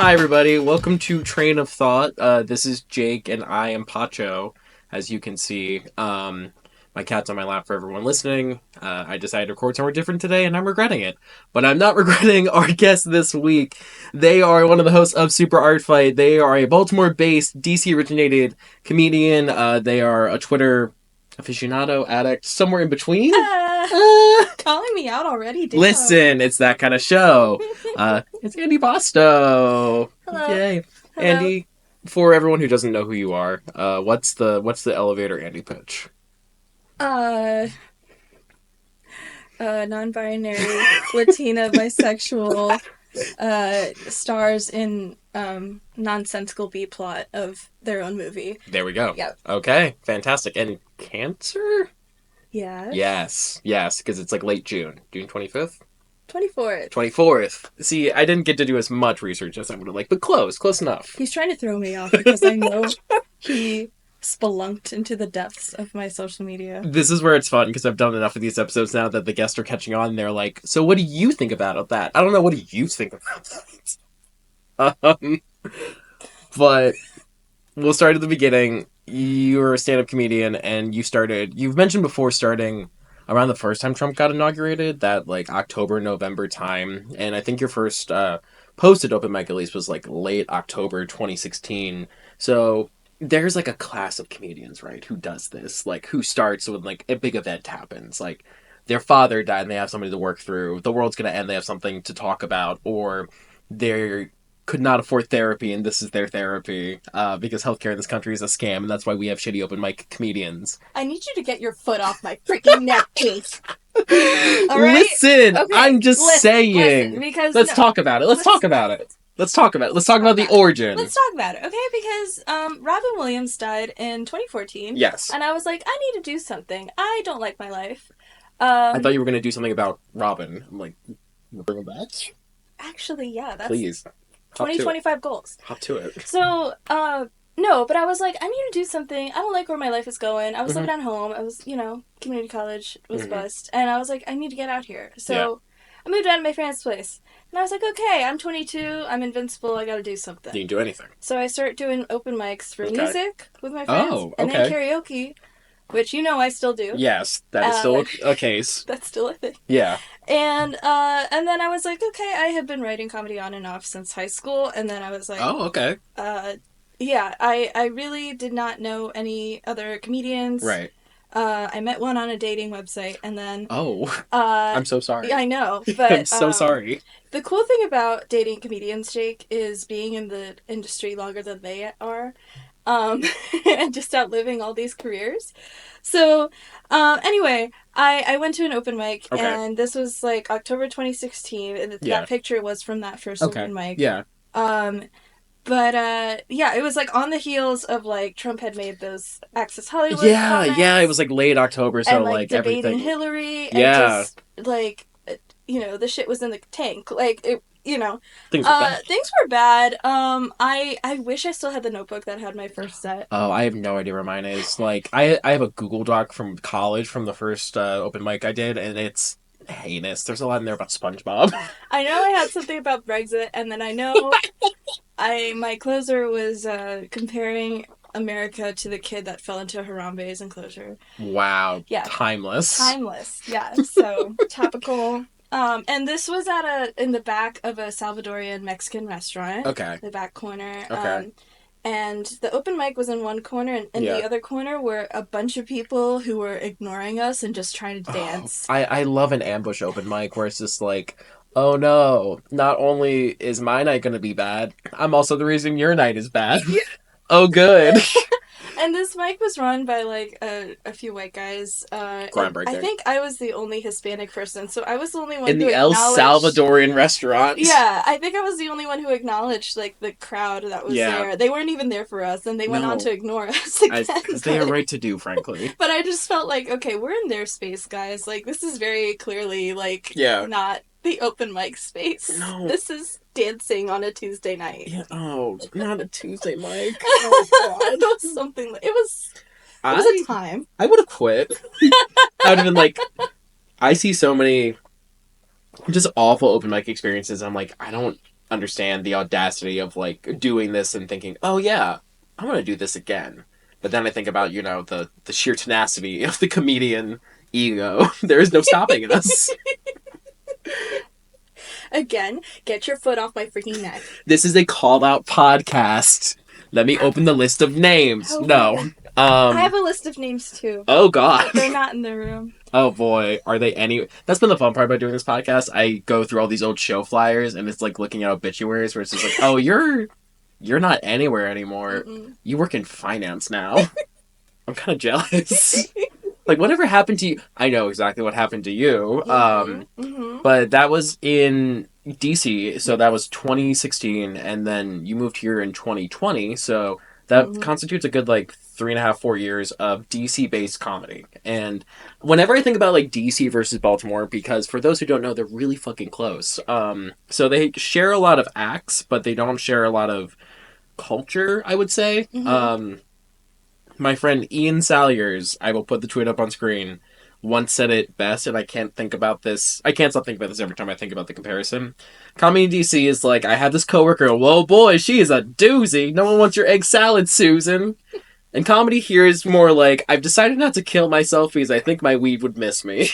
Hi, everybody. Welcome to Train of Thought. This is Jake, and I am Pacho, as you can see. My cat's on my lap for everyone listening. I decided to record somewhere different today, and I'm regretting it. But I'm not regretting our guests this week. They are one of the hosts of Super Art Fight. They are a Baltimore-based, DC-originated comedian. They are a Twitter aficionado, addict, somewhere in between. Calling me out already? Damn. Listen, it's that kind of show. It's Andie Basto. Hello. Yay. Hello. Andie, for everyone who doesn't know who you are, what's the elevator Andie pitch? Non-binary, Latina, bisexual, stars in, nonsensical B-plot of their own movie. There we go. Yep. Okay, fantastic. And Cancer? Yes. Yes, because it's like late June. June 25th? 24th. 24th. See, I didn't get to do as much research as I would have liked, but close enough. He's trying to throw me off because I know he spelunked into the depths of my social media. This is where it's fun, because I've done enough of these episodes now that the guests are catching on, and they're like, so what do you think about that? I don't know, what do you think about that? But we'll start at the beginning. You're a stand-up comedian, and you've mentioned before starting around the first time Trump got inaugurated, that, like, October, November time, and I think your first posted open mic, at least, was, like, late October 2016, so there's, like, a class of comedians, right, who does this, like, who starts when, like, a big event happens, like, their father died and they have somebody to work through, the world's gonna end, they have something to talk about, or they're could not afford therapy and this is their therapy, because healthcare in this country is a scam, and that's why we have shitty open mic comedians. I need you to get your foot off my freaking neck, please. All right? Listen, Okay, I'm just saying. listen, because Let's talk about it. Let's talk about it. Let's talk about it. Let's talk about the origin. Let's talk about it, okay? Because Robin Williams died in 2014. Yes. And I was like, I need to do something. I don't like my life. I thought you were going to do something about Robin. I'm like, you bring him back? Actually, yeah, that's Please. 2025 goals. Hop to it. So, no, but I was like, I need to do something. I don't like where my life is going. I was living at home. I was, community college was bust. And I was like, I need to get out here. So I moved out of my friend's place. And I was like, okay, I'm 22. I'm invincible. I got to do something. You can do anything. So I start doing open mics for music with my friends. And then karaoke, which I still do. Yes, that is still a case. That's still a thing. Yeah. And then I was like, okay, I had been writing comedy on and off since high school. And then I was like, oh, okay. Yeah, I really did not know any other comedians. Right. I met one on a dating website, and then... Oh. I'm so sorry. Yeah, I know, but... I'm so sorry. The cool thing about dating comedians, Jake, is being in the industry longer than they are, and just outliving all these careers. So, anyway, I went to an open mic, and this was, like, October 2016, and that picture was from that first open mic. Yeah. But, it was, like, on the heels of, like, Trump had made those Access Hollywood comments. It was, like, late October, so, and, like debating everything. Hillary, and just, like, the shit was in the tank. Like, it, Things were bad. Things were bad. I wish I still had the notebook that had my first set. Oh, I have no idea where mine is. Like, I have a Google Doc from college from the first open mic I did, and it's heinous. There's a lot in there about SpongeBob. I know I had something about Brexit, and then I know my closer was comparing America to the kid that fell into Harambe's enclosure. Wow. Yeah. Timeless, yeah. So topical. And this was in the back of a Salvadorian Mexican restaurant. Okay. The back corner. Okay. And the open mic was in one corner, and in the other corner were a bunch of people who were ignoring us and just trying to dance. I love an ambush open mic where it's just like, oh no, not only is my night going to be bad, I'm also the reason your night is bad. Yeah. Oh, good. And this mic was run by, like, a few white guys. Groundbreaking. I think I was the only Hispanic person, so I was the only one in who the El Salvadorian restaurant. Yeah, I think I was the only one who acknowledged, like, the crowd that was there. They weren't even there for us, and they went on to ignore us again. Because they are right to do, frankly. But I just felt like, okay, we're in their space, guys. Like, this is very clearly, like, not the open mic space. No. This is dancing on a Tuesday night. Yeah, not a Tuesday mic. Oh, God. It was something. It was a time. I would have quit. I would have been like, I see so many just awful open mic experiences. I'm like, I don't understand the audacity of like doing this and thinking, oh yeah, I'm gonna do this again. But then I think about, the sheer tenacity of the comedian ego. There is no stopping us. Again, get your foot off my freaking neck. This is a call out podcast. Let me open the list of names. Oh, No. wait. I have Um a list of names too. oh god. They're not in the room. Oh boy, are they any? That's been the fun part about doing this podcast. I go through all these old show flyers, and it's like looking at obituaries where it's just like, oh, you're not anywhere anymore. Mm-mm. You work in finance now. I'm kind of jealous. Like, whatever happened to you? I know exactly what happened to you. Mm-hmm. But that was in DC, so that was 2016, and then you moved here in 2020, so that Mm-hmm. constitutes a good like 3.5, 4 years of DC based comedy. And whenever I think about like DC versus Baltimore, because for those who don't know, they're really fucking close. So they share a lot of acts, but they don't share a lot of culture, I would say. Mm-hmm. My friend Ian Salyers, I will put the tweet up on screen, once said it best, and I can't think about this. I can't stop thinking about this every time I think about the comparison. Comedy in DC is like, I have this coworker, whoa boy, she is a doozy. No one wants your egg salad, Susan. And comedy here is more like, I've decided not to kill myself because I think my weed would miss me.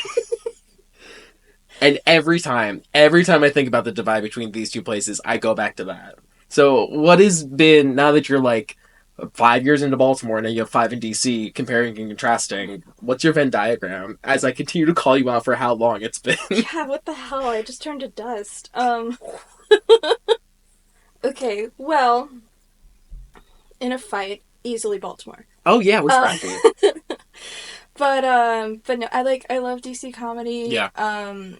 And every time I think about the divide between these two places, I go back to that. So, what has been, now that you're like 5 years into Baltimore and then you have 5 in DC, comparing and contrasting, what's your Venn diagram as I continue to call you out for how long it's been? Yeah, what the hell? I just turned to dust. Okay, well, in a fight, easily Baltimore. Oh, yeah, we're Uh, scrappy. but no, I love DC comedy. Yeah. When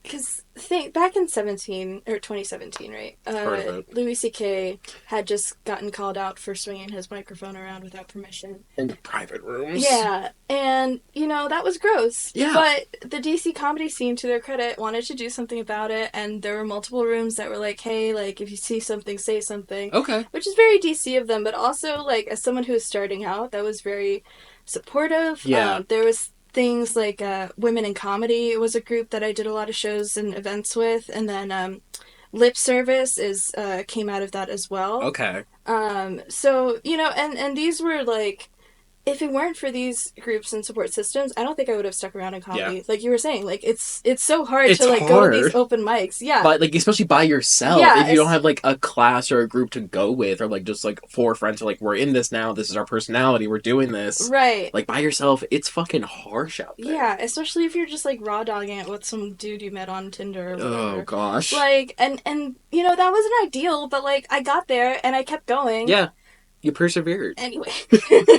because think back in 2017, right? Heard of it. Louis C.K. had just gotten called out for swinging his microphone around without permission. In the private rooms. Yeah, and that was gross. Yeah. But the DC comedy scene, to their credit, wanted to do something about it, and there were multiple rooms that were like, "Hey, like if you see something, say something," Okay. which is very DC of them. But also, like as someone who was starting out, that was very supportive. Yeah. There was things like Women in Comedy was a group that I did a lot of shows and events with, and then Lip Service is came out of that as well. Okay. So and these were like, if it weren't for these groups and support systems, I don't think I would have stuck around in comedy. Yeah. Like you were saying, like it's so hard It's to like go to hard. these open mics. Yeah. But like, especially by yourself, Yeah, if you don't it's- have like a class or a group to go with, or like just like 4 friends, are like, we're in this now, this is our personality, we're doing this. Right. Like by yourself, it's fucking harsh out there. Yeah, especially if you're just like raw dogging it with some dude you met on Tinder or whatever. Oh gosh. Like and that wasn't ideal, but like I got there and I kept going. Yeah. You persevered. Anyway,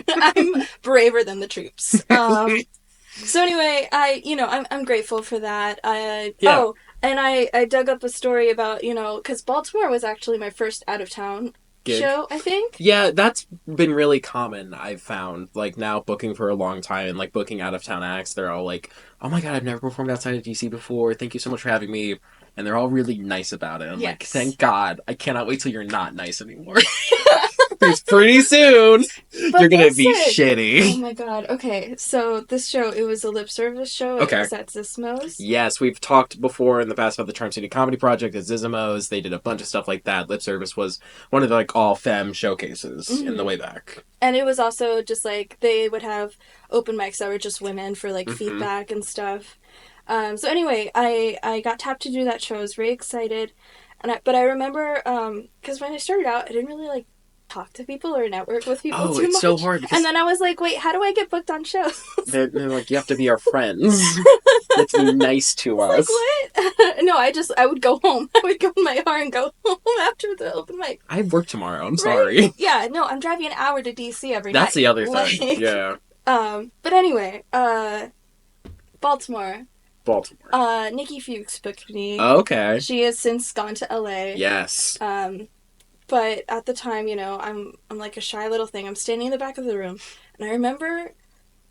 I'm braver than the troops. So anyway, I'm grateful for that. Yeah. Oh, and I dug up a story about because Baltimore was actually my first out of town Gig. show, I think. Yeah, that's been really common, I've found. Like now booking for a long time and like booking out of town acts, they're all like, oh my god, I've never performed outside of DC before. Thank you so much for having me. And they're all really nice about it. I'm like, Yes. thank God. I cannot wait till you're not nice anymore. Because pretty soon, But you're going to be listen. Oh shitty. my god. Okay, so this show, it was a lip service show. Okay. It was at Zismos. Yes, we've talked before in the past about the Charm City Comedy Project at Zizimos. They did a bunch of stuff like that. Lip Service was one of the like all femme showcases in the way back. And it was also just like they would have open mics that were just women for like feedback and stuff. So anyway, I got tapped to do that show. I was very excited, but I remember because when I started out, I didn't really like talk to people or network with people Oh, too it's much. so hard because And then I was like, wait, how do I get booked on shows? they're like, you have to be our friends. You have to be nice to us. Like what? No, I would go home. I would go in my car and go home after the open mic. I have work tomorrow. I'm Right? sorry. Yeah, no, I'm driving an hour to DC every night. That's the other Like, thing. Yeah. But anyway, Baltimore. Nikki Fuchs booked me. Okay. She has since gone to LA. Yes. But at the time, I'm like a shy little thing. I'm standing in the back of the room, and I remember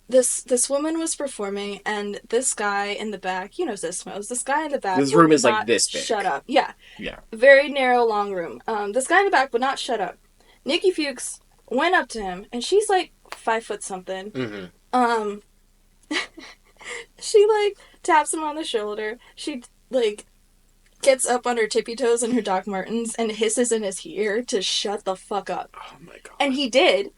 this woman was performing, and this guy in the back, Zismos, this guy in the back. This room would is like not this big. Shut up. Yeah. Yeah. Very narrow, long room. This guy in the back would not shut up. Nikki Fuchs went up to him, and she's like 5 foot something. Mm-hmm. She like taps him on the shoulder. She like gets up on her tippy toes in her Doc Martens and hisses in his ear to shut the fuck up. Oh my god. And he did.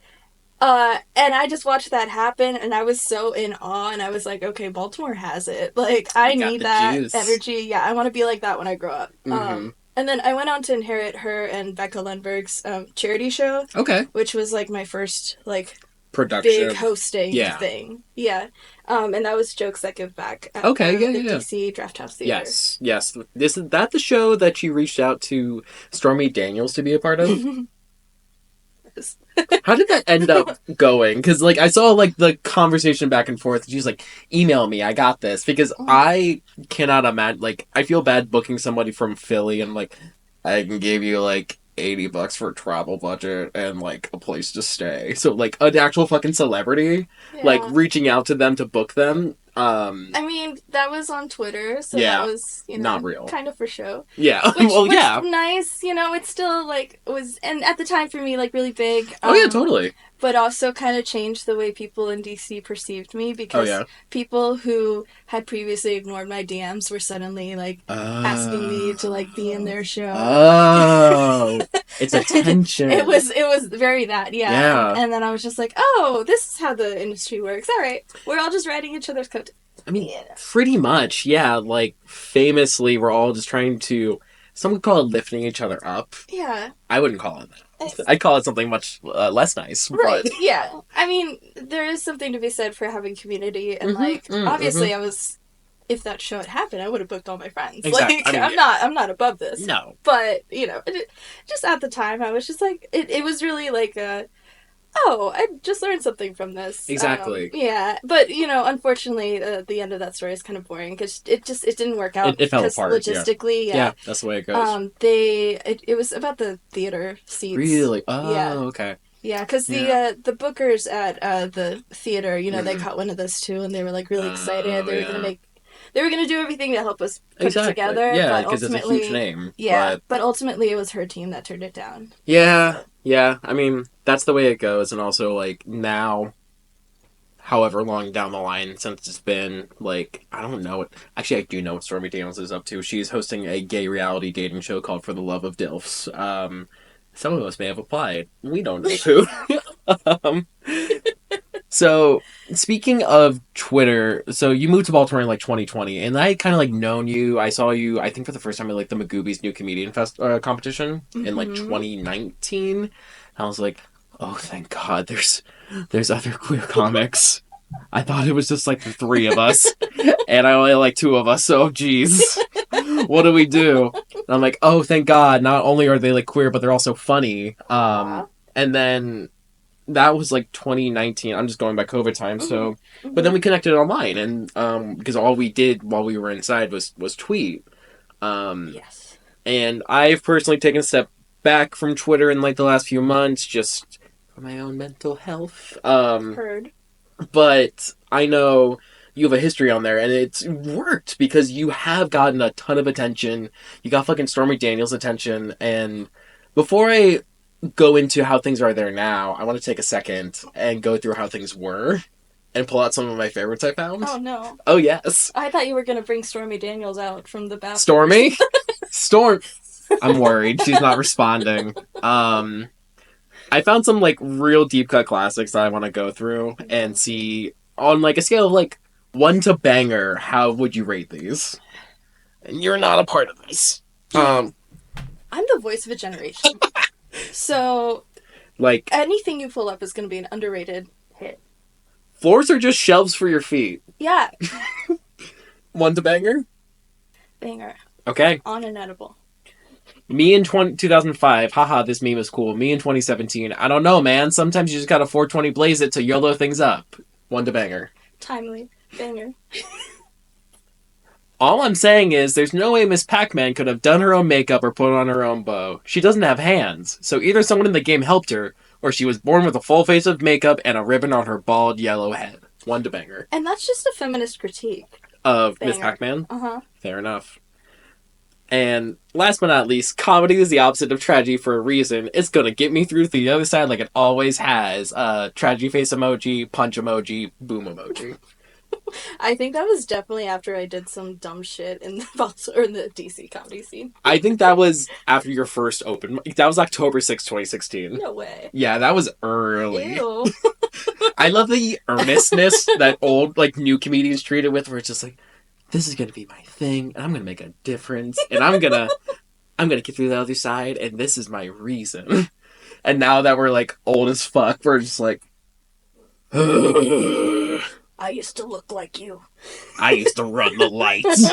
And I just watched that happen, and I was so in awe, and I was like, okay, Baltimore has it. Like, I You got need the that juice. energy. Yeah, I want to be like that when I grow up. Mm-hmm. And then I went on to inherit her and Becca Lundberg's charity show, Okay. which was like my first like Production. big hosting Yeah. thing. Yeah. And that was Jokes That Give Back at Okay, yeah, the yeah. DC Draft House Theater. Yes, yes. Is that the show that you reached out to Stormy Daniels to be a part of? How did that end up going? Because, like, I saw, like, the conversation back and forth. She's like, email me, I got this. Because I cannot imagine, like, I feel bad booking somebody from Philly and, like, I can give you, like, $80 for a travel budget and, like, a place to stay. So, like, an actual fucking celebrity, Yeah. like, reaching out to them to book them. I mean, that was on Twitter, so Yeah, that was, you know, not real. kind of for show. Yeah, Which, well, which yeah. nice, you know, it still, like, was, and at the time for me, like, really big. Oh, yeah, totally. But also kind of changed the way people in DC perceived me, because people who had previously ignored my DMs were suddenly, like, asking me to, like, be in their show. Oh, it's attention. It was very that, yeah. Yeah. And then I was just like, oh, this is how the industry works. All right, we're all just riding each other's coat. I mean, pretty much, yeah. Like, famously, we're all just trying to... Some would call it lifting each other up. Yeah. I wouldn't call it that. I'd call it something much less nice. Right, But... yeah. I mean, there is something to be said for having community, and, obviously I was... If that show had happened, I would have booked all my friends. Exactly. Like, I mean, I'm not above this. No. But, you know, just at the time, I was just like... It was really like a... Oh, I just learned something from this. Exactly. Yeah, but, you know, unfortunately, the end of that story is kind of boring, because it didn't work out. It fell apart, logistically, yeah. Yeah, that's the way it goes. It was about the theater seats. Really? Oh, yeah. Okay. Yeah, because the bookers at the theater, you know, they caught one of this too, and they were, like, really excited. They were gonna do everything to help us put it together. Yeah, because it's a huge name. Yeah, but ultimately it was her team that turned it down. Yeah, yeah. I mean, that's the way it goes. And also, like, now, however long down the line since it's been, like, I don't know what... Actually, I do know what Stormy Daniels is up to. She's hosting a gay reality dating show called For the Love of Dilfs. Some of us may have applied. We don't know who. So, speaking of Twitter, so you moved to Baltimore in, like, 2020, and I kind of, like, known you. I saw you, I think, for the first time at, like, the Magoobies New Comedian competition in, like, 2019. I was like, oh, thank God, there's other queer comics. I thought it was just, like, the three of us, and I only like two of us, so, geez. What do we do? And I'm like, oh, thank God, not only are they, like, queer, but they're also funny. And then... That was like 2019. I'm just going by COVID time. So, but then we connected online, and because all we did while we were inside was tweet. Yes. And I've personally taken a step back from Twitter in like the last few months, just for my own mental health. Heard. But I know you have a history on there, and it's worked because you have gotten a ton of attention. You got fucking Stormy Daniels' attention, and before I go into how things are there now, I want to take a second and go through how things were and pull out some of my favorites I found. Oh, no. Oh, yes. I thought you were going to bring Stormy Daniels out from the bathroom. Stormy? I'm worried. She's not responding. I found some, like, real deep cut classics that I want to go through and see on, like, a scale of, like, 1 to banger, how would you rate these? And you're not a part of this. I'm the voice of a generation. So, like, anything you pull up is going to be an underrated hit. Floors are just shelves for your feet. Yeah. 1 to banger? Banger. Okay. On and edible. Me in 2005, haha, this meme is cool. Me in 2017, I don't know, man. Sometimes you just gotta 420 blaze it to YOLO things up. 1 to banger. Timely. Banger. All I'm saying is, there's no way Miss Pac-Man could have done her own makeup or put on her own bow. She doesn't have hands, so either someone in the game helped her, or she was born with a full face of makeup and a ribbon on her bald yellow head. 1 to banger. And that's just a feminist critique. Of Miss Pac-Man? Uh-huh. Fair enough. And last but not least, comedy is the opposite of tragedy for a reason. It's gonna get me through to the other side like it always has. Tragedy face emoji, punch emoji, boom emoji. I think that was definitely after I did some dumb shit in the or in the DC comedy scene. I think that was after your first open mic. That was October 6th, 2016. No way. Yeah, that was early. Ew. I love the earnestness that old, like, new comedians treat it with, where it's just like, this is gonna be my thing, and I'm gonna make a difference, and I'm gonna get through the other side, and this is my reason. And now that we're, like, old as fuck, we're just like, I I used to look like you. used to run the lights.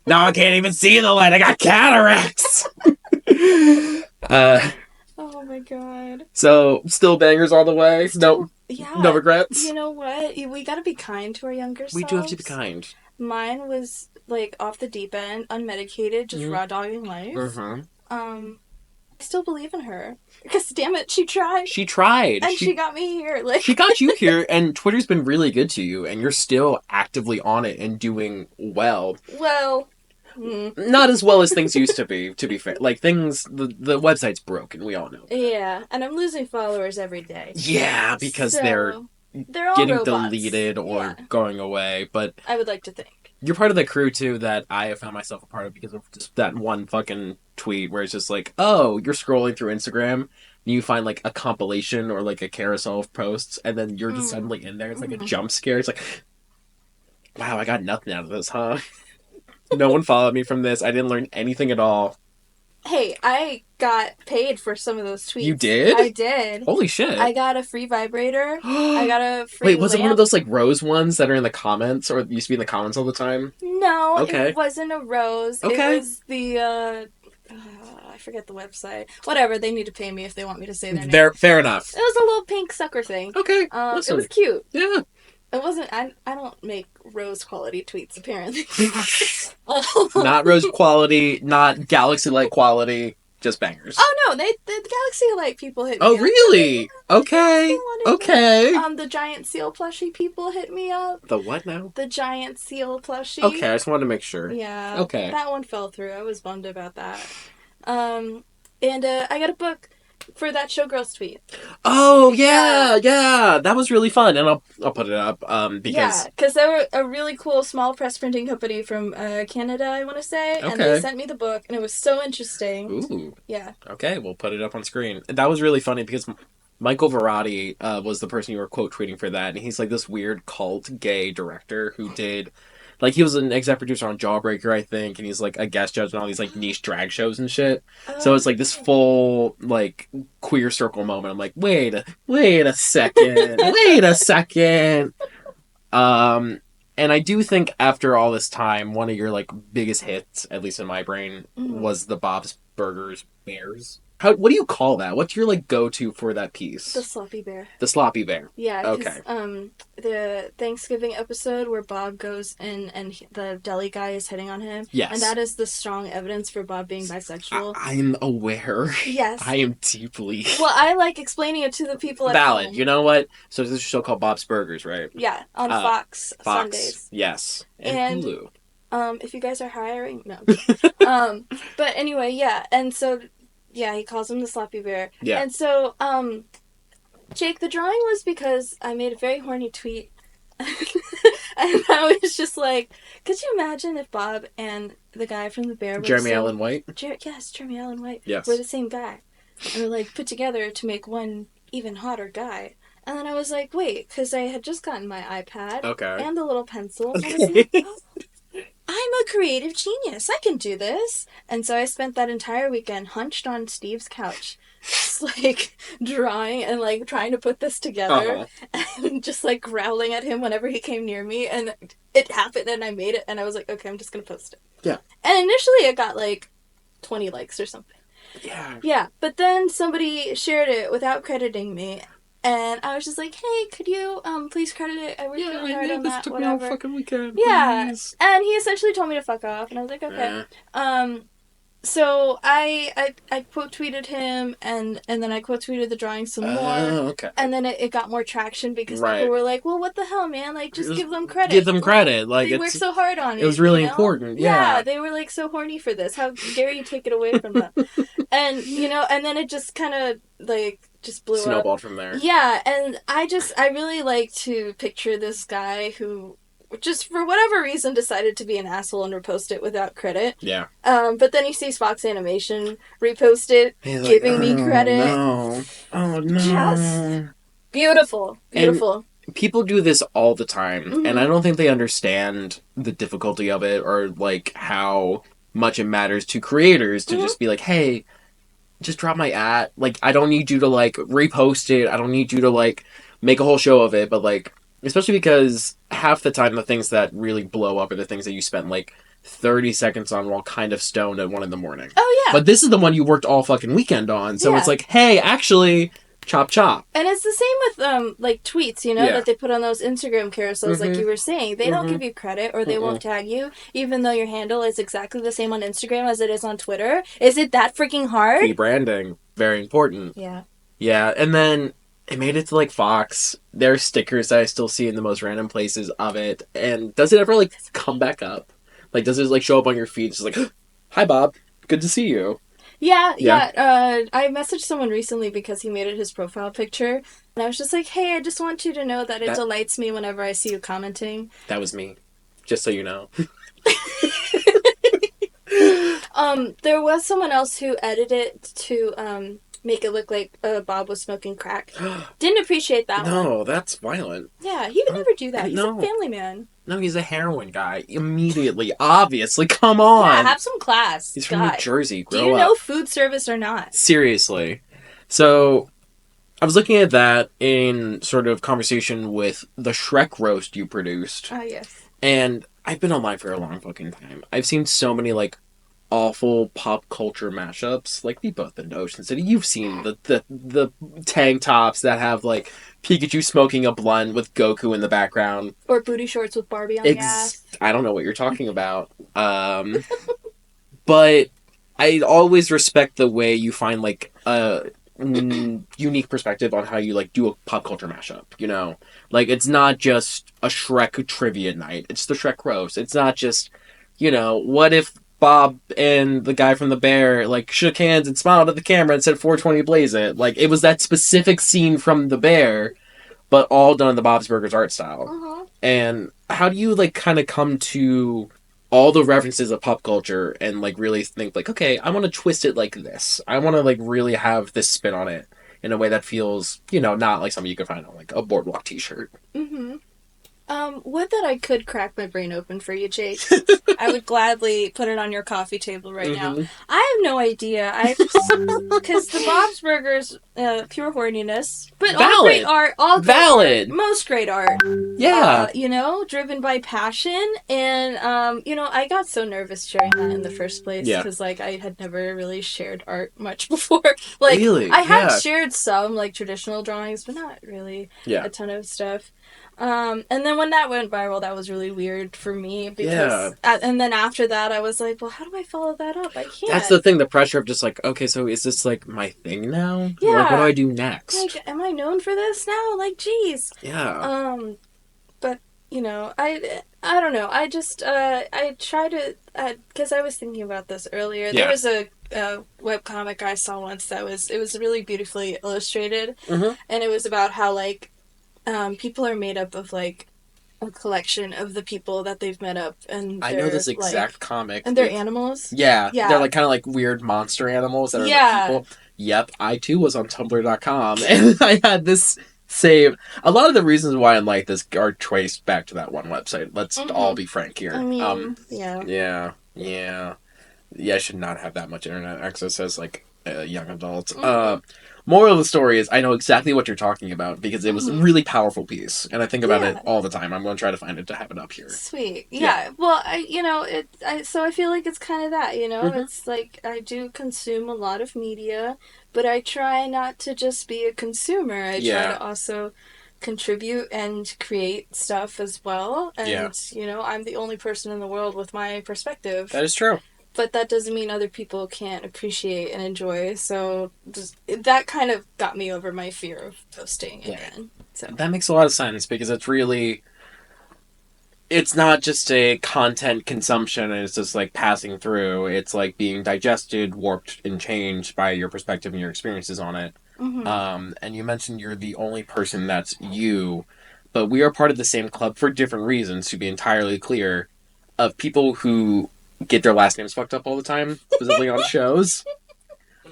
Now I can't even see the light. I got cataracts. uh, Oh my god. so still bangers all the way. No, Yeah. no regrets. You know what? We gotta be kind to our younger selves. We do have to be kind. Mine was like off the deep end, unmedicated, just raw dogging life. I still believe in her because damn it, she tried. She tried, and she got me here. Like she got you here, and Twitter's been really good to you, and you're still actively on it and doing well. Well, not as well as things used to be. To be fair, like things, the website's broken. We all know. Yeah, and I'm losing followers every day. Yeah, because so, they're all getting robots. deleted or going away. But I would like to think you're part of the crew too that I have found myself a part of because of just that one fucking tweet where it's just like, oh, you're scrolling through Instagram and you find like a compilation or like a carousel of posts, and then you're just suddenly in there. It's like a jump scare. It's like, wow, I got nothing out of this, huh? No one followed me from this. I didn't learn anything at all. Hey, I got paid for some of those tweets. You did? I did. Holy shit. I got a free vibrator. I got a free Wait, was lamp. it one of those like rose ones that are in the comments or used to be in the comments all the time? No, okay. It wasn't a rose. Okay. It was the I forget the website. Whatever, they need to pay me if they want me to say their name. Fair enough. It was a little pink sucker thing. Okay. It was cute. Yeah. It wasn't. I don't make rose quality tweets apparently. Not rose quality, not galaxy light quality, just bangers. Oh no, the Galaxy Light people hit me Oh up. really? Okay. Okay. The giant seal plushie people hit me up. The what now? The giant seal plushie. Okay, I just wanted to make sure. Yeah. Okay. That one fell through. I was bummed about that. And I got a book for that Showgirls tweet. Oh yeah. That was really fun, and I'll put it up because because they were a really cool small press printing company from Canada, I want to say, and they sent me the book, and it was so interesting. Ooh. Yeah. Okay, we'll put it up on screen. That was really funny because Michael Verratti was the person you were quote tweeting for that, and he's like this weird cult gay director who did. Like, he was an exec producer on Jawbreaker, I think, and he's, like, a guest judge on all these, like, niche drag shows and shit. So it's, like, this full, like, queer circle moment. I'm like, wait a second. Wait a second. And I do think after all this time, one of your, like, biggest hits, at least in my brain, was the Bob's Burgers Bears. What do you call that? What's your, like, go-to for that piece? The Sloppy Bear. The Sloppy Bear. Yeah. Okay. The Thanksgiving episode where Bob goes in and the deli guy is hitting on him. Yes. And that is the strong evidence for Bob being bisexual. I'm aware. Yes. I am deeply. Well, I like explaining it to the people at Valid. home. You know what? So there's a show called Bob's Burgers, right? Yeah, on Fox Sundays. Yes. And Hulu. If you guys are hiring, no. But anyway, yeah. And so, yeah, he calls him the Sloppy Bear. Yeah. And so, Jake, the drawing was because I made a very horny tweet. And I was just like, could you imagine if Bob and the guy from the bear were Jeremy Allen White? Yes, Jeremy Allen White. Yes. Were the same guy. And were like put together to make one even hotter guy. And then I was like, wait, because I had just gotten my iPad and the little pencil. Okay. I was like, oh, I'm a creative genius. I can do this. And so I spent that entire weekend hunched on Steve's couch, just like drawing and like trying to put this together and just like growling at him whenever he came near me. And it happened and I made it and I was like, okay, I'm just going to post it. Yeah. And initially it got like 20 likes or something. Yeah. Yeah. But then somebody shared it without crediting me. And I was just like, hey, could you please credit it? I worked really hard on that, whatever. Me all fucking weekend. Yeah. Please. And he essentially told me to fuck off. And I was like, okay. So I quote tweeted him and then I quote tweeted the drawing some more. Okay. And then it got more traction because people were like, well, what the hell, man? Like, just give them credit. Give them credit. Like, they worked so hard on it. It was really important. Yeah. They were like so horny for this. How dare you take it away from them? And, you know, and then it just kind of like just blew Snowballed up. from there. Yeah. And I really like to picture this guy who just for whatever reason decided to be an asshole and repost it without credit. Yeah. But then he sees Fox Animation repost it, He's like, giving me credit. no. Oh, Just no. beautiful. And Beautiful. people do this all the time, and I Mm-hmm. don't think they understand the difficulty of it or, like, how much it matters to creators to Mm-hmm. just be like, hey, just drop my at. Like, I don't need you to, like, repost it. I don't need you to, like, make a whole show of it. But, like, especially because half the time the things that really blow up are the things that you spent, like, 30 seconds on while kind of stoned at 1 in the morning. Oh yeah. But this is the one you worked all fucking weekend on. So it's Yeah. like, hey, actually, chop chop. And it's the same with like tweets, Yeah. that they put on those Instagram carousels, like Mm-hmm. you were saying. They don't Mm-hmm. give you credit or they Mm-mm. won't tag you, even though your handle is exactly the same on Instagram as it is on Twitter. Is it that freaking hard? Rebranding. Very important. Yeah. Yeah, and then it made it to like Fox. There are stickers that I still see in the most random places of it. And does it ever like come back up? Like, does it like show up on your feed? It's just like, hi Bob, good to see you. Yeah, Yeah, yeah. I messaged someone recently because he made it his profile picture, and I was just like, "Hey, I just want you to know that it that delights me whenever I see you commenting." that was me. Just so you know. There was someone else who edited it to make it look like Bob was smoking crack. Didn't appreciate that one. No, that's violent. Yeah, he would never do that. He's a No, family man. no, he's a heroin guy. Immediately, obviously, come Yeah, on. have some class. He's from New God. Jersey. Do Grow you up. know food service or not? Seriously. So I was looking at that in sort of conversation with the Shrek roast you produced, Ah, yes. and I've been online for a long fucking time. I've seen so many like awful pop culture mashups. Like we've both been to Ocean City. You've seen the tank tops that have like Pikachu smoking a blunt with Goku in the background. Or booty shorts with Barbie on the ass. I don't know what you're talking about. But I always respect the way you find like a unique perspective on how you like do a pop culture mashup. You know, like it's not just a Shrek trivia night. It's the Shrek roast. It's not just, what if Bob and the guy from the bear like shook hands and smiled at the camera and said 420 blaze it. Like it was that specific scene from the bear, but all done in the Bob's Burgers art style. Uh-huh. And how do you like kind of come to all the references of pop culture and like really think like, okay, I want to twist it like this. I want to like really have this spin on it in a way that feels, not like something you could find on like a boardwalk t-shirt. Mm-hmm. Would that I could crack my brain open for you, Jake. I would gladly put it on your coffee table right now. Mm-hmm. I have no idea. Because the Bob's Burgers, pure horniness, but all great Valid. art, all great Valid. art, most great art. Yeah. Driven by passion, and I got so nervous sharing that in the first place Yeah. because like I had never really shared art much before. Like Really? I had Yeah. shared some like traditional drawings, but not really Yeah. a ton of stuff. And then when that went viral, that was really weird for me because, and then after that, I was like, well, how do I follow that up? I can't. That's the thing, the pressure of just like, okay, so is this like my thing now? Yeah. Like, what do I do next? Like, am I known for this now? Like, geez. Yeah. But I don't know. I just I try to because I was thinking about this earlier. Yeah. There was a webcomic I saw once it was really beautifully illustrated, Mm-hmm. and it was about how like people are made up of like a collection of the people that they've met up, and I know this exact like, comic. and they're animals. Yeah. Yeah. They're like kind of like weird monster animals that are Yeah. like people. Yep, I too was on Tumblr.com and I had this save. A lot of the reasons why I'm like this are traced back to that one website. Let's all be frank here. I mean, yeah. Yeah. I should not have that much internet access as like a young adult. Mhm. Moral of the story is I know exactly what you're talking about because it was a really powerful piece and I think about it Yeah. all the time. I'm going to try to find it to have it up here. Sweet. Yeah. Well, so I feel like it's kind of that, Mhm. It's like I do consume a lot of media, but I try not to just be a consumer. I try to also contribute and create stuff as well. And, I'm the only person in the world with my perspective. That is true. But that doesn't mean other people can't appreciate and enjoy. So that kind of got me over my fear of posting again. So That makes a lot of sense because it's not just a content consumption and it's just like passing through. It's like being digested, warped, and changed by your perspective and your experiences on it. Mm-hmm. And you mentioned you're the only person that's you, but we are part of the same club for different reasons, to be entirely clear, of people who get their last names fucked up all the time, specifically on shows.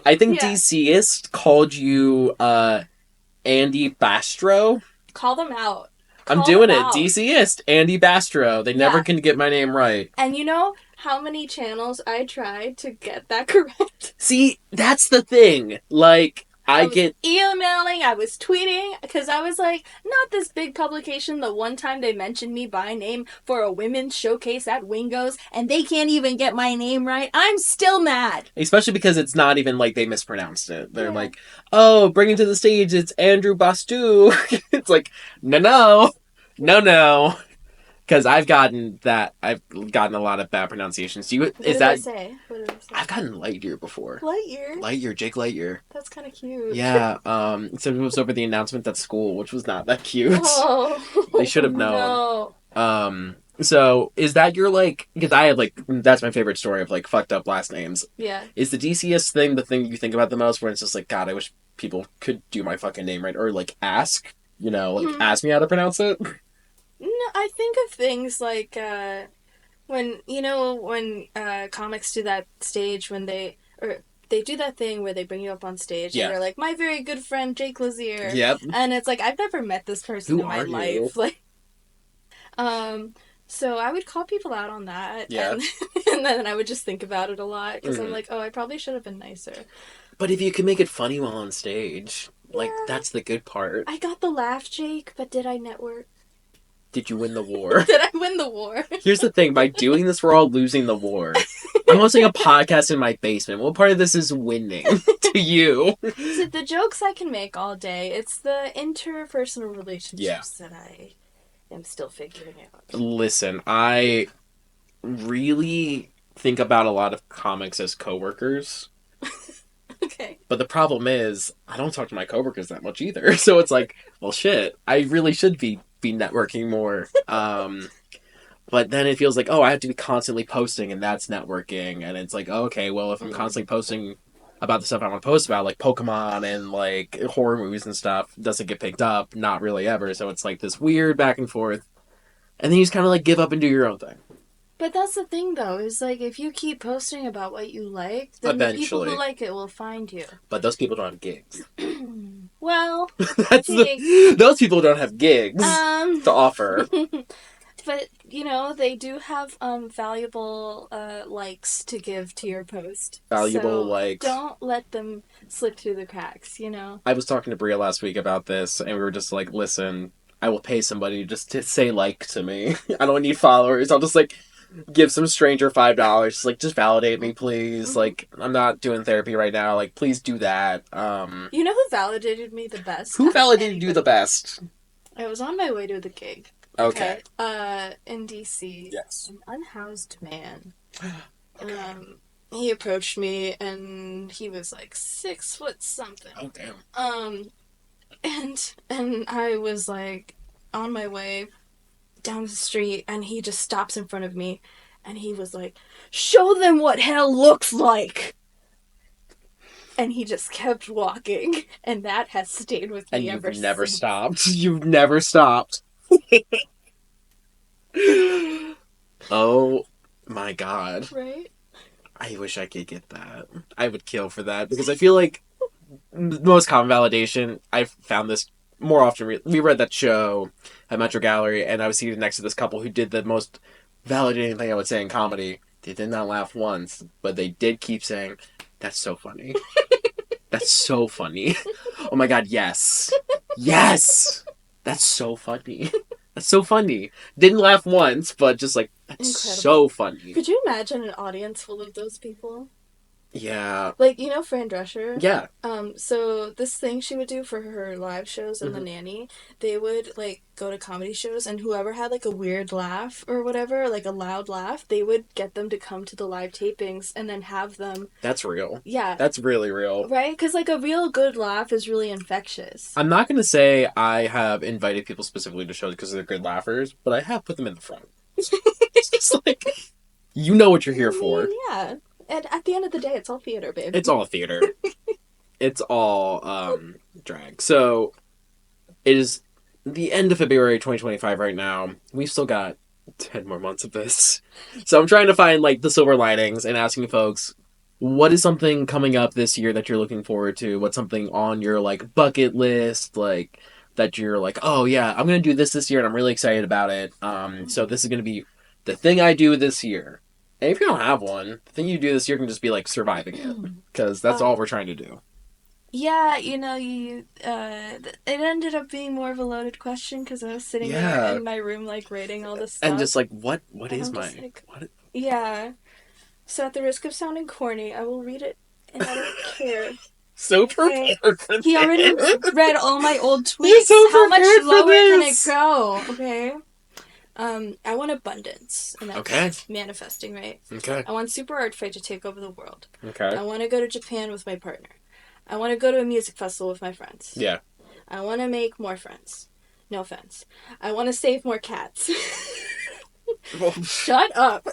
I think Yeah. DCist called you Andie Basto. Call them out. I'm Call doing them it. out. DCist, Andie Basto. They never Yeah. can get my name right. And you know how many channels I tried to get that correct? See, that's the thing. Like, I I was get emailing, I was tweeting, because I was like, not this big publication. The one time they mentioned me by name for a women's showcase at Wingo's, and they can't even get my name right. I'm still mad. especially because it's not even like they mispronounced it. They're Yeah. like, "Oh, bring it to the stage. It's Andrew Bastu." It's like, no. Because I've gotten that. I've gotten a lot of bad pronunciations. Do you? What Is did that? I say? What did I say? I've gotten Lightyear before. Lightyear. Jake Lightyear. That's kind of cute. Yeah. So it was over the announcement at school, which was not that cute. Oh. They should have known. No. So is that your like? Because I have like that's my favorite story of like fucked up last names. Yeah. Is the DCS thing the thing you think about the most? Where it's just like, God, I wish people could do my fucking name right, or like ask, ask me how to pronounce it. No, I think of things like when comics do that stage when they do that thing where they bring you up on stage Yeah. and they're like, my very good friend Jake Lazier. Yep. And it's like, I've never met this person Who in my are you? life. Like, so I would call people out on that. Yeah. And then I would just think about it a lot because I'm Mhm. like, oh, I probably should have been nicer. But if you can make it funny while on stage, like Yeah. that's the good part. I got the laugh, Jake, but did I network? Did you win the war? Did I win the war? Here's the thing: by doing this, we're all losing the war. I'm hosting a podcast in my basement. What part of this is winning to you? See, the jokes I can make all day. It's the interpersonal relationships that I am still figuring out. Listen, I really think about a lot of comics as coworkers. Okay. But the problem is, I don't talk to my coworkers that much either. So it's like, well, shit. I really should be networking more. But then it feels like, oh, I have to be constantly posting, and that's networking. And it's like, okay, well, if I'm constantly posting about the stuff I want to post about, like Pokemon and like horror movies and stuff, doesn't get picked up, not really ever. So it's like this weird back and forth. And then you just kind of like give up and do your own thing. But that's the thing, though, is like if you keep posting about what you like, then the people Eventually. who like it will find you. But those people don't have gigs. Well, those people don't have gigs to offer. But they do have valuable likes to give to your post. Valuable so likes. Don't let them slip through the cracks. I was talking to Bria last week about this, and we were just like, "Listen, I will pay somebody just to say like to me. I don't need followers. I'll just like give some stranger $5. Like, just validate me, please. Mm-hmm. Like, I'm not doing therapy right now. Like, please do that." You know who validated me the best? Who validated you the best? I was on my way to the gig. Okay. In DC. Yes. An unhoused man. He approached me and he was like 6 foot something. Oh damn. And I was like on my way down the street and he just stops in front of me and he was like, "Show them what hell looks like." And he just kept walking, and that has stayed with me ever since. And you've never stopped. You've never stopped. Oh my god. Right? I wish I could get that. I would kill for that because I feel like the most common validation, I've found this more often. We read that show at Metro Gallery, and I was seated next to this couple who did the most validating thing I would say in comedy. They did not laugh once, but they did keep saying, "That's so funny. That's so funny. Oh my god, yes. Yes! That's so funny. That's so funny." Didn't laugh once, but just like, that's Incredible. so funny. Could you imagine an audience full of those people? Yeah. Like, Fran Drescher? Yeah. So this thing she would do for her live shows and The Nanny, they would, like, go to comedy shows, and whoever had, like, a weird laugh or whatever, like a loud laugh, they would get them to come to the live tapings and then have them... That's real. Yeah. That's really real. Right? Because, like, a real good laugh is really infectious. I'm not going to say I have invited people specifically to shows because they're good laughers, but I have put them in the front. It's just like, you know what you're here for. Yeah. And at the end of the day, it's all theater, babe. It's all theater. It's all drag. So, it is the end of February 2025 right now. We've still got 10 more months of this. So I'm trying to find, like, the silver linings and asking folks, what is something coming up this year that you're looking forward to? What's something on your, like, bucket list, like, that you're like, oh, yeah, I'm going to do this year, and I'm really excited about it. So this is going to be the thing I do this year. And if you don't have one, the thing you do this year can just be, like, surviving it. Because that's all we're trying to do. Yeah, it ended up being more of a loaded question because I was sitting there in my room, like, writing all this stuff. And just, like, what and is I'm my... just like, what? Yeah. So at the risk of sounding corny, I will read it, and I don't care. So prepared for this. He already read all my old tweets. You're so How much prepared for lower can it this. go? Okay. I want abundance, and that's Okay. manifesting, right? Okay. I want Super Art Fight to take over the world. Okay. I want to go to Japan with my partner. I want to go to a music festival with my friends. Yeah. I want to make more friends. No offense. I want to save more cats. Shut up.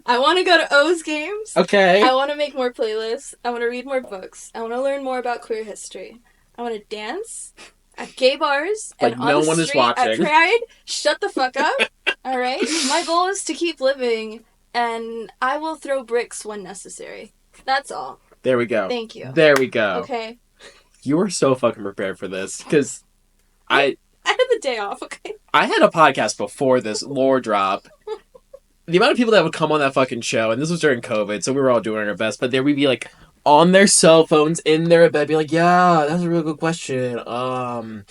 I want to go to O's games. Okay. I want to make more playlists. I want to read more books. I want to learn more about queer history. I want to dance at gay bars like and on no the one street is watching. at Pride. Shut the fuck up. All right? My goal is to keep living, and I will throw bricks when necessary. That's all. There we go. Thank you. There we go. Okay. You were so fucking prepared for this, because I had the day off, okay? I had a podcast before this lore drop. The amount of people that would come on that fucking show, and this was during COVID, so we were all doing our best, but there would be, like, on their cell phones, in their bed, be like, yeah, that's a real good question. Man,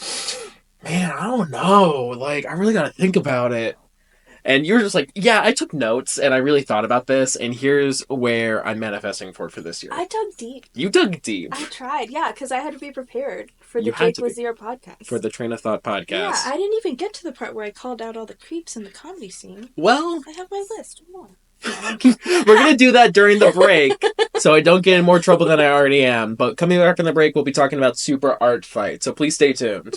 I don't know. Like, I really gotta think about it. And you were just like, yeah, I took notes, and I really thought about this, and here's where I'm manifesting for this year. I dug deep. You dug deep. I tried, yeah, because I had to be prepared for the You had Jake to be. Lazier podcast. For the Train of Thought podcast. Yeah, I didn't even get to the part where I called out all the creeps in the comedy scene. Well, I have my list. Come on. we're going to do that during the break, so I don't get in more trouble than I already am. But coming back from the break, we'll be talking about Super Art Fight, so please stay tuned.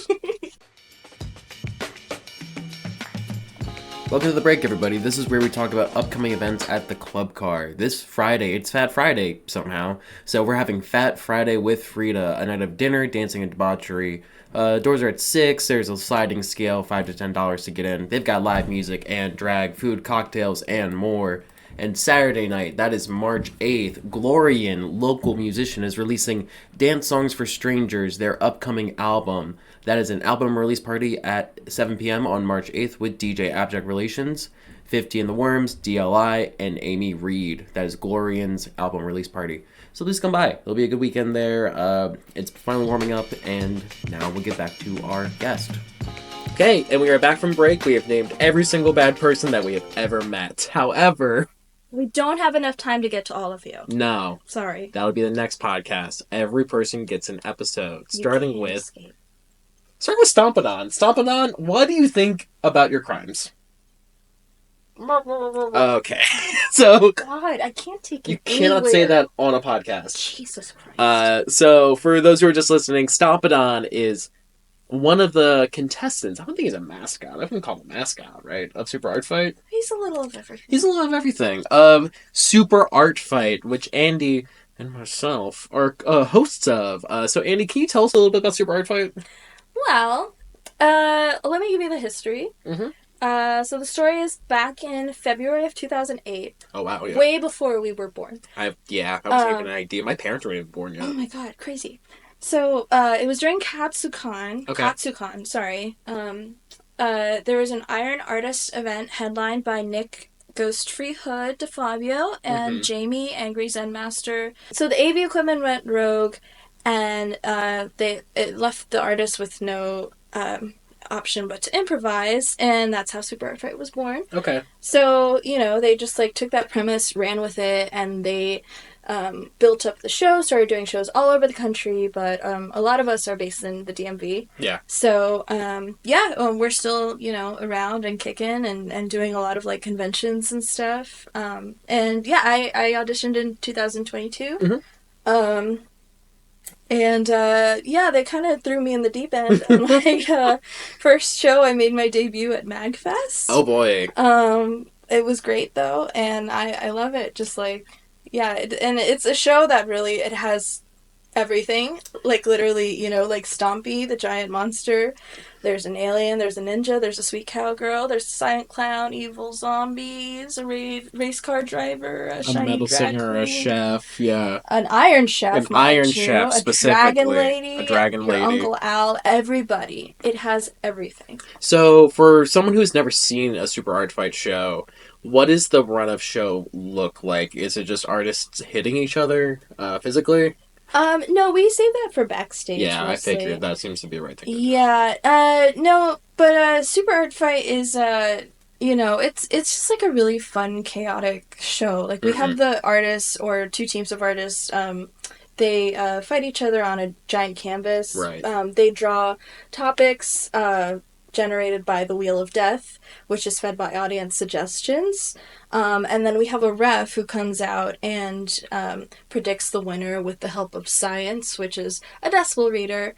Welcome to the break, everybody. This is where we talk about upcoming events at the Club Car. This Friday, it's Fat Friday somehow, so we're having Fat Friday with Frida, a night of dinner, dancing, and debauchery. Doors are at 6, there's a sliding scale, $5 to $10 to get in. They've got live music and drag, food, cocktails, and more. And Saturday night, that is March 8th, Glorian, local musician, is releasing Dance Songs for Strangers, their upcoming album. That is an album release party at 7 p.m. on March 8th with DJ Abject Relations, 50 and the Worms, DLI, and Amy Reed. That is Glorian's album release party. So please come by. It'll be a good weekend there. It's finally warming up, and now we'll get back to our guest. Okay, and we are back from break. We have named every single bad person that we have ever met. However, we don't have enough time to get to all of you. No. Sorry. That'll be the next podcast. Every person gets an episode. Starting with Stompadon. Stompadon, what do you think about your crimes? Okay. So God, I can't take you cannot say that on a podcast. Jesus Christ. So for those who are just listening, Stompadon is one of the contestants. I don't think he's a mascot. I wouldn't call him a mascot, right? Of Super Art Fight. He's a little of everything. He's a little of everything. Of Super Art Fight, which Andie and myself are hosts of. So Andie, can you tell us a little bit about Super Art Fight? Well, let me give you the history. Mm-hmm. So the story is back in February of 2008. Oh, wow, yeah. Way before we were born. I wasn't even an idea. My parents weren't even born yet. Oh my god, crazy. So, it was during KatsuCon. Okay. KatsuCon, sorry. There was an Iron Artist event headlined by Nick Ghostfree Hood DeFabio and Jamie Angry Zen Master. So the AV equipment went rogue, and it left the artist with no option but to improvise, and that's how Super Art Fight was born. Okay. So, they just took that premise, ran with it, and they built up the show, started doing shows all over the country, but a lot of us are based in the DMV. Yeah. So, we're still, around and kicking and doing a lot of conventions and stuff. I auditioned in 2022. They kind of threw me in the deep end. And first show, I made my debut at MagFest. Oh boy. It was great though, and I love it. Just and it's a show that really, it has everything. Like, literally, like Stompy, the giant monster. There's an alien, there's a ninja, there's a sweet cowgirl, there's a silent clown, evil zombies, a race car driver, a A shiny metal drag singer, a queen, chef, yeah. an iron An chef, Iron mind you, Chef a dragon specifically. A lady, dragon your lady. Uncle Al, everybody. It has everything. So, for someone who's never seen a Super Art Fight show, what does the run of show look like? Is it just artists hitting each other physically? No, we save that for backstage Yeah, I figured mostly. that seems to be the right thing to do. Yeah, no, but Super Art Fight is it's just like a really fun, chaotic show. Like, we Hmm. have the artists or two teams of artists. They fight each other on a giant canvas. Right. They draw topics generated by the Wheel of Death, which is fed by audience suggestions. And then we have a ref who comes out and predicts the winner with the help of science, which is a decibel reader,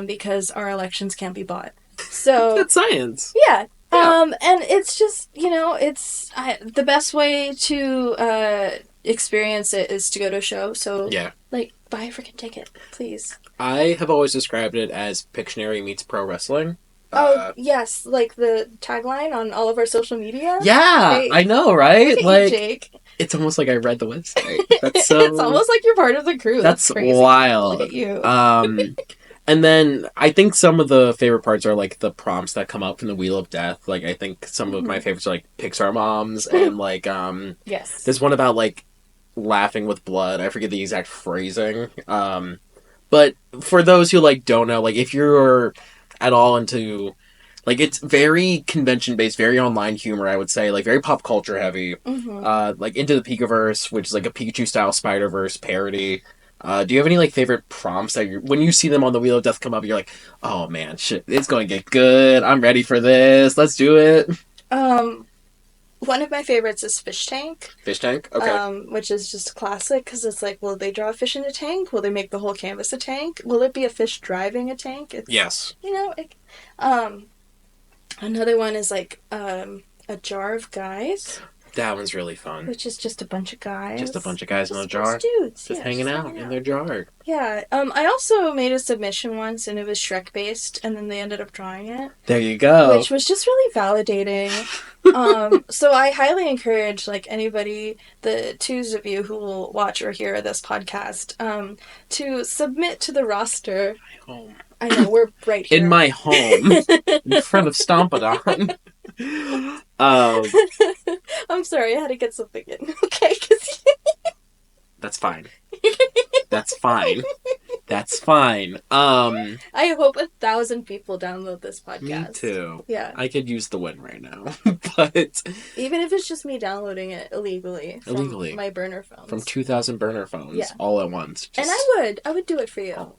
because our elections can't be bought. So, That's science. yeah. Yeah. And it's just, it's the best way to experience it is to go to a show. So, Yeah. like, buy a freaking ticket, please. I have always described it as Pictionary meets pro wrestling. Oh, yes, like the tagline on all of our social media. Yeah, Hey, I know, right? look at Like, you, Jake. it's almost like I read the website. That's It's so. almost like you're part of the crew. That's That's crazy. wild. Look at you. And then I think some of the favorite parts are like the prompts that come out from the Wheel of Death. Like, I think some of my favorites are like Pixar moms and like Yes. there's one about like laughing with blood. I forget the exact phrasing. But for those who like don't know, like if you're at all into like it's very convention based, very online humor, I would say, like very pop culture heavy. Mm-hmm. Like Into the Pikaverse, which is like a Pikachu style Spider Verse parody. Do you have any like favorite prompts that when you see them on the Wheel of Death come up, you're like, oh man, shit, it's going to get good. I'm ready for this. Let's do it. One of my favorites is Fish Tank. Fish tank. Okay. Which is just a classic because it's like, will they draw a fish in a tank? Will they make the whole canvas a tank? Will it be a fish driving a tank? It's, Yes. Another one is like a jar of guys, That one's really fun. which is just a bunch of guys. Just a bunch of guys in a jar. Dudes. Just hanging out in their jar. Yeah. I also made a submission once and it was Shrek based and then they ended up drawing it. There you go. Which was just really validating. So I highly encourage like anybody, the twos of you who will watch or hear this podcast, to submit to the roster. My home. I know, we're right here. In my home. In front of Stompadon. I'm sorry, I had to get something in. Okay, 'cause That's fine. That's fine. That's fine. I hope 1,000 people download this podcast. Me too. Yeah. I could use the win right now. But Even if it's just me downloading it illegally. From my burner phones. from 2,000 burner phones Yeah. all at once. And I would do it for you.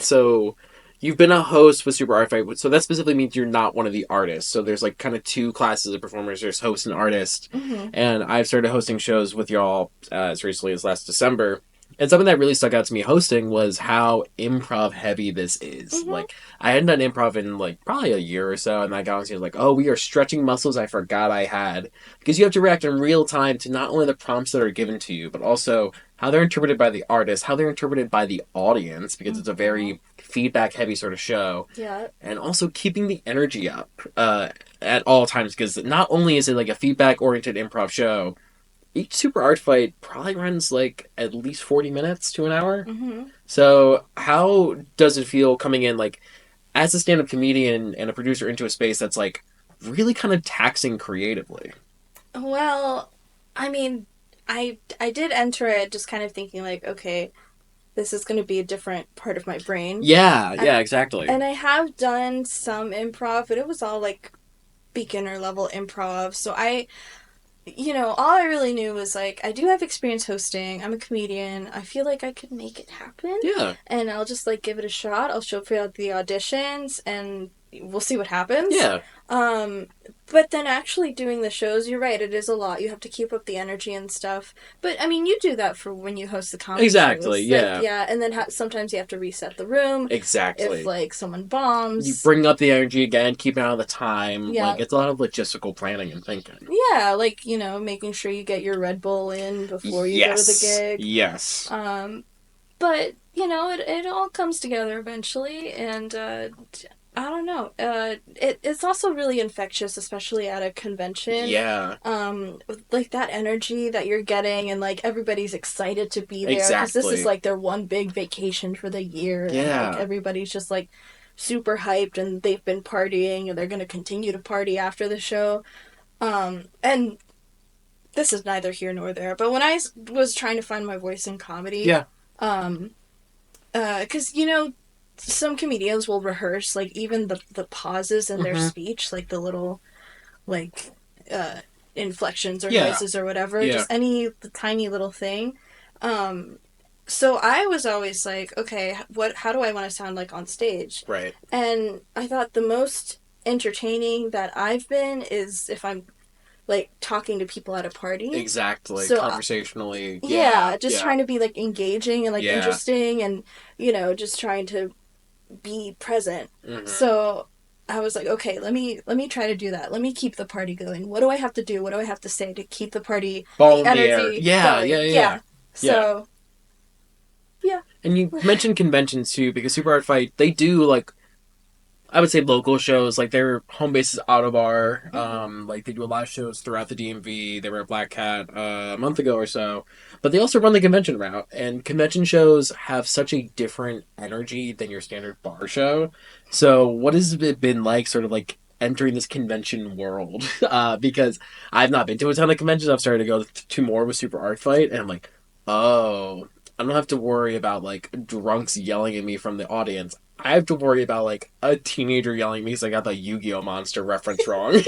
So you've been a host with Super Art Fight, so that specifically means you're not one of the artists. So there's like kind of two classes of performers. There's host and artist. Mm-hmm. And I've started hosting shows with y'all as recently as last December. And something that really stuck out to me hosting was how improv heavy this is. Mm-hmm. Like, I hadn't done improv in like probably a year or so, and that guy was like, oh, we are stretching muscles I forgot I had. Because you have to react in real time to not only the prompts that are given to you, but also how they're interpreted by the artist, how they're interpreted by the audience, because it's a very feedback heavy sort of show. Yeah. And also keeping the energy up at all times, because not only is it like a feedback oriented improv show, each Super Art Fight probably runs like at least 40 minutes to an hour. Mm-hmm. So how does it feel coming in like as a stand-up comedian and a producer into a space that's like really kind of taxing creatively? Well, I mean, I did enter it just kind of thinking like, okay, this is going to be a different part of my brain. Yeah, exactly. And I have done some improv, but it was all like beginner level improv. So all I really knew was like, I do have experience hosting. I'm a comedian. I feel like I could make it happen. Yeah. And I'll just like give it a shot. I'll show up for the auditions and we'll see what happens. Yeah. But then actually doing the shows, you're right, it is a lot. You have to keep up the energy and stuff. But, I mean, you do that for when you host the comedy Exactly, shows. yeah. Like, yeah, and then sometimes you have to reset the room. Exactly. If, like, someone bombs. You bring up the energy again, keep out of the time. Yeah. Like, it's a lot of logistical planning and thinking. Yeah, like, making sure you get your Red Bull in before you go to the gig. Yes. but it all comes together eventually, and I don't know. It's also really infectious, especially at a convention. Yeah, Like that energy that you're getting, and like everybody's excited to be there because this is exactly. like their one big vacation for the year, and like Yeah, everybody's just like super hyped, and they've been partying, and they're gonna continue to party after the show. And this is neither here nor there, but when I was trying to find my voice in comedy, yeah. um, because some comedians will rehearse like even the pauses in their Hmm. speech, like the little like uh inflections or Yeah, noises or whatever, yeah. just any tiny little thing. um so I was always like, okay, what how do I want to sound like on stage? Right. And I thought the most entertaining that I've been is if I'm like talking to people at a party. Exactly. So Conversationally. Yeah, yeah, just yeah. trying to be like engaging and like Yeah. interesting, and just trying to be present. Hmm. So I was like, okay, let me try to do that. Let me keep the party going. What do I have to do? What do I have to say to keep the Ball in the air. energy Yeah, yeah, going? yeah. Yeah. Yeah. So yeah. And you mentioned conventions too, because Super Art Fight, they do like I would say local shows, like their home base is Autobar. Mm-hmm. Like they do a lot of shows throughout the DMV. They were at Black Cat a month ago or so, but they also run the convention route. And convention shows have such a different energy than your standard bar show. So, what has it been like, sort of like entering this convention world? Because I've not been to a ton of conventions. I've started to go to more with Super Art Fight, and I'm like, oh, I don't have to worry about like drunks yelling at me from the audience. I have to worry about like a teenager yelling at me because I got the Yu-Gi-Oh monster reference wrong.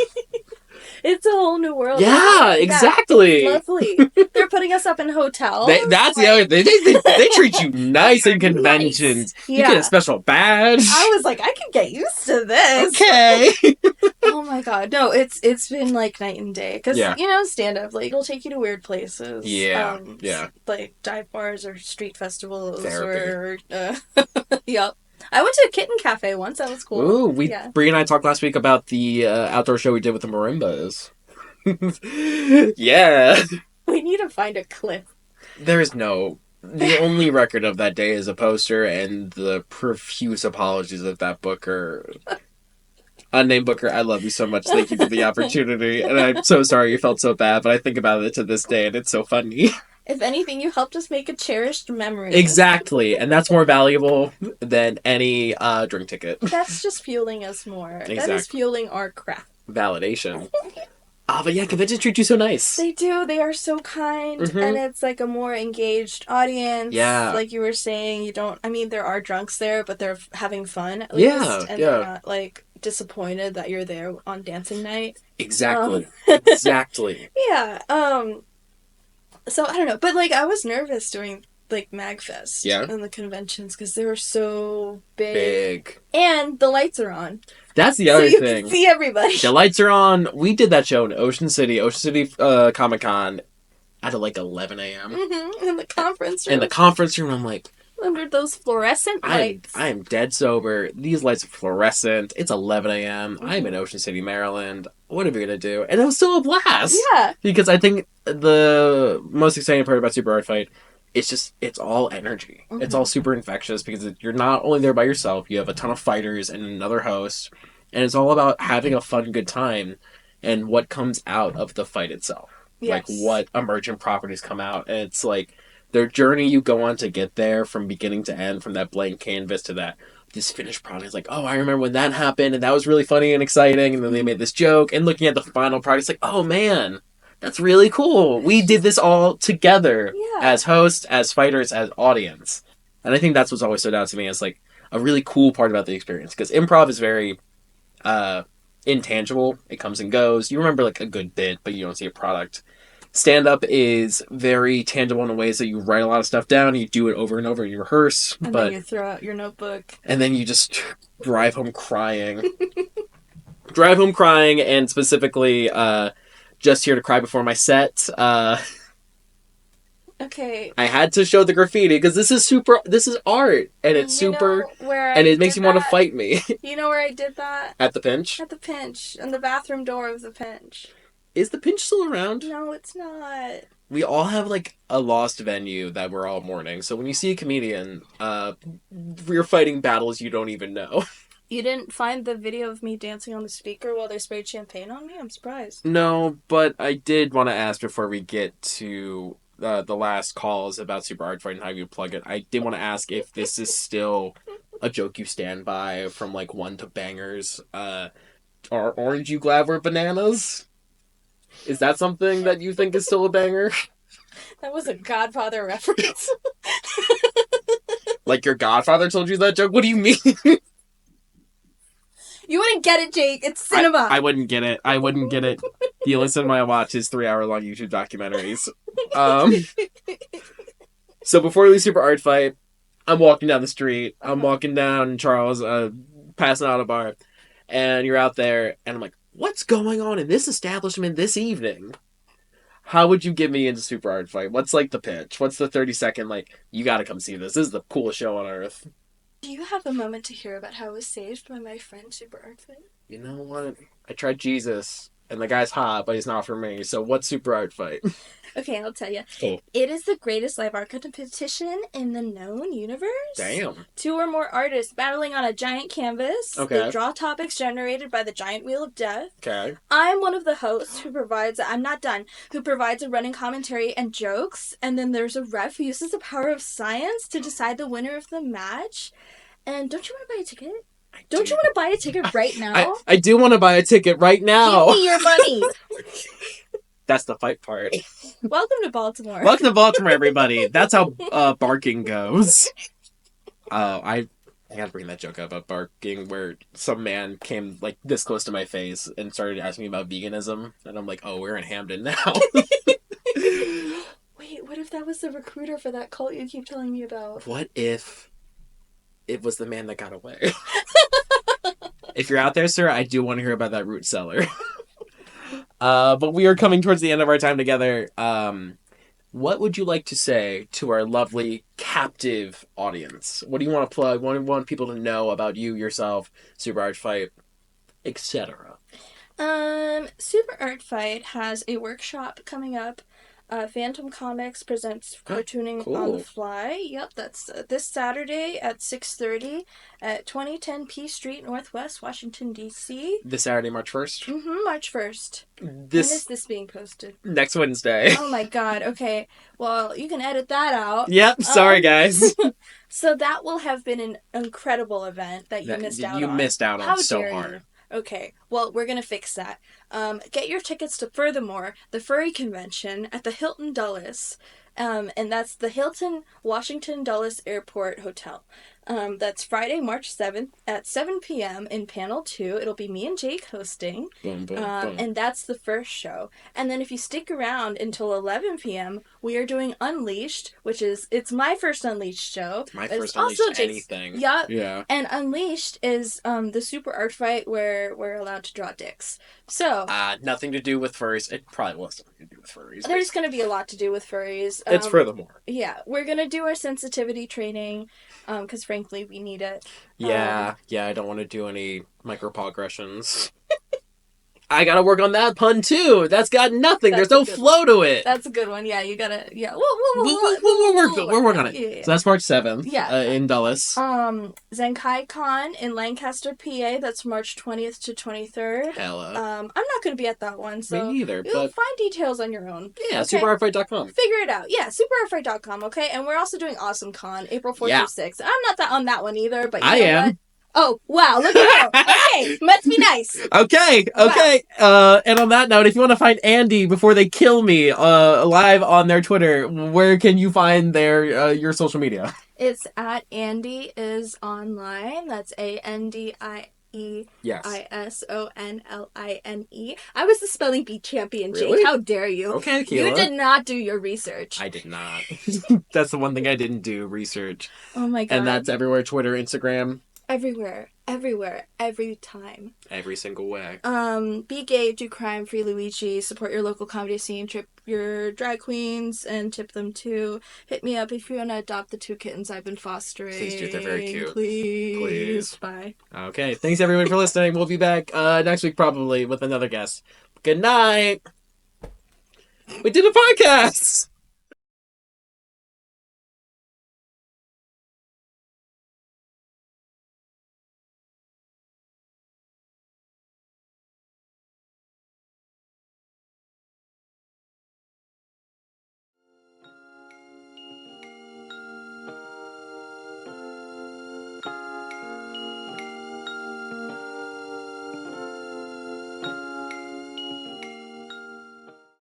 It's a whole new world out Yeah, there. Yeah, it's exactly. lovely. They're putting us up in hotels. That's the other Like, thing. They treat you nice in nice. conventions. You get a Yeah. special badge. I was like, I can get used to this. Okay. Oh my god, no, it's been like night and day because Yeah. stand up like it'll take you to weird places, Yeah. Yeah. like dive bars or street festivals Therapy. or yep. I went to a kitten cafe once. That was cool. Ooh, we Yeah, Bree and I talked last week about the outdoor show we did with the marimbas. Yeah. we need to find a clip. There is no. The only record of that day is a poster and the profuse apologies of that booker. Unnamed Booker, I love you so much. Thank you for the opportunity. And I'm so sorry you felt so bad, but I think about it to this day and it's so funny. If anything, you helped us make a cherished memory. Exactly. And that's more valuable than any drink ticket. That's just fueling us more. That is Exactly. fueling our craft. Validation. But yeah, conventions treat you so nice. They do. They are so kind, and Mm-hmm. it's like a more engaged audience. Yeah. Like you were saying, you don't. I mean, there are drunks there, but they're having fun at least, Yeah. and they're Yeah. not like disappointed that you're there on dancing night. Um, Exactly. Exactly. yeah. So I don't know, but like I was nervous doing like Magfest Yeah. and the conventions because they were so big, Big. and the lights are on, That's the so other you can thing. see everybody. The lights are on. We did that show in Ocean City Comic Con at like 11 a.m. In the conference In room the conference room. I'm like, under those fluorescent lights. I am dead sober. These lights are fluorescent. It's 11 a.m. I'm in Ocean City, Maryland. What are we gonna do? And it was still a blast. Yeah. Because I think the most exciting part about Super Art Fight, it's all energy. It's all super infectious because you're not only there by yourself. You have a ton of fighters and another host, and it's all about having a fun, good time, and what comes out of the fight itself. Like Yes. what emergent properties come out. And it's like their journey you go on to get there from beginning to end, from that blank canvas to that this finished product. It's like, oh, I remember when that happened, and that was really funny and exciting. And then they made this joke, and looking at the final product, it's like, oh man, that's really cool. We did this all together Yeah. as hosts, as fighters, as audience. And I think that's what's always stood out to me as like a really cool part about the experience because improv is very uh, intangible. It comes and goes. You remember like a good bit, but you don't see a product. Stand up is very tangible in ways that you write a lot of stuff down, you do it over and over, and you rehearse, And but then you throw out your notebook. and then you just drive home crying. Drive home crying, and specifically, just here to cry before my set. Okay. I had to show the graffiti because this is art, and it's super, where and I it makes did you want to that? fight me You know where I did that? at the pinch. At the pinch. In the bathroom door of the pinch. Is the Pinch still around? No, it's not. We all have like a lost venue that we're all mourning. So when you see a comedian, we're fighting battles you don't even know. You didn't find the video of me dancing on the speaker while they sprayed champagne on me? I'm surprised. No, but I did want to ask before we get to the last calls about Super Art Fight and how you plug it. I did want to ask if this is still a joke you stand by from like one to bangers. Are Orange You Glad We're Bananas? Is that something that you think is still a banger? That was a Godfather reference. Like your godfather told you that joke? What do you mean? You wouldn't get it, Jake. It's cinema. I wouldn't get it. I wouldn't get it. The only cinema I watch is 3-hour-long YouTube documentaries. So before we leave Super Art Fight, I'm walking down the street. I'm walking down Charles, passing out a bar, and you're out there, and I'm like, what's going on in this establishment this evening? How would you get me into Super Art Fight? What's like the pitch? What's the 30-second, like, you gotta come see this. This is the coolest show on earth. Do you have a moment to hear about how I was saved by my friend Super Artfit? You know what? I tried Jesus, and the guy's hot, but he's not for me. So what's Super Art Fight? Okay, I'll tell you. Oh. It is the greatest live art competition in the known universe. Damn. 2 or more artists battling on a giant canvas. Okay. They draw topics generated by the giant wheel of death. Okay. I'm one of the hosts who provides, I'm not done, who provides a running commentary and jokes. And then there's a ref who uses the power of science to decide the winner of the match. And don't you want to buy a ticket? Don't you want to buy a ticket right now? I do want to buy a ticket right now. Give me your money. That's the fight part. Welcome to Baltimore. Welcome to Baltimore, everybody. That's how barking goes. I gotta bring that joke up about barking, where some man came like this close to my face and started asking me about veganism, and I'm like, oh, we're in Hamden now. Wait, what if that was the recruiter for that cult you keep telling me about? What if it was the man that got away? If you're out there, sir, I do want to hear about that root cellar. But we are coming towards the end of our time together. What would you like to say to our lovely captive audience? What do you want to plug? What do you want people to know about you, yourself, Super Art Fight, etc.? Super Art Fight has a workshop coming up. Phantom Comics presents cartooning on the fly. Yep, that's this Saturday at 6:30 at 2010 P Street, Northwest Washington, D.C. This Saturday, March 1st? Mm-hmm, March 1st. When is this being posted? Next Wednesday. Oh my god, okay. Well, you can edit that out. Yep, sorry guys. So that will have been an incredible event that you missed out on. You missed out on How so dare hard. You? Okay, well, we're going to fix that. Get your tickets to Furthermore, the furry convention at the Hilton Dulles. And that's the Hilton Washington Dulles Airport Hotel. That's Friday, March 7th at 7 p.m. in panel 2. It'll be me and Jake hosting. Boom, boom, boom. And that's the first show. And then if you stick around until 11 p.m., we are doing Unleashed, it's my first Unleashed show. My first Unleashed anything. Yep. Yeah. And Unleashed is the Super Art Fight where we're allowed to draw dicks. So. Nothing to do with furries. It probably was something to do with furries. There's going to be a lot to do with furries. It's Furthermore. Yeah. We're going to do our sensitivity training because frankly we need it. Yeah, I don't want to do any microaggressions. I gotta work on that pun too. That's got nothing. There's no flow to it. That's a good one. Yeah, you gotta. Yeah, we'll work on it. Yeah. So that's March 7th. Yeah, in Dulles. Zenkai Con in Lancaster, PA. That's March 20th to 23rd. Hella. I'm not gonna be at that one, so me neither. You'll but find details on your own. Yeah, okay? superartfight.com. Figure it out. Yeah, superartfight.com. Okay, and we're also doing Awesome Con April 4th through 6th. I'm not on that one either, but I am. What? Oh, wow, look at her. Okay, must be nice. Okay. Wow. And on that note, if you want to find Andie before they kill me live on their Twitter, where can you find your social media? It's at Andie is online. That's ANDIEISONLINE. I was the spelling bee champion, Jake. Really? How dare you? Okay, Keila. You did not do your research. I did not. That's the one thing I didn't do, research. Oh my god. And that's everywhere, Twitter, Instagram. Everywhere, every time. Every single way. Be gay, do crime, free Luigi, support your local comedy scene, trip your drag queens, and tip them too. Hit me up if you want to adopt the 2 kittens I've been fostering. Please do, they're very cute. Please. Bye. Okay, thanks everyone for listening. We'll be back next week probably with another guest. Good night! We did a podcast.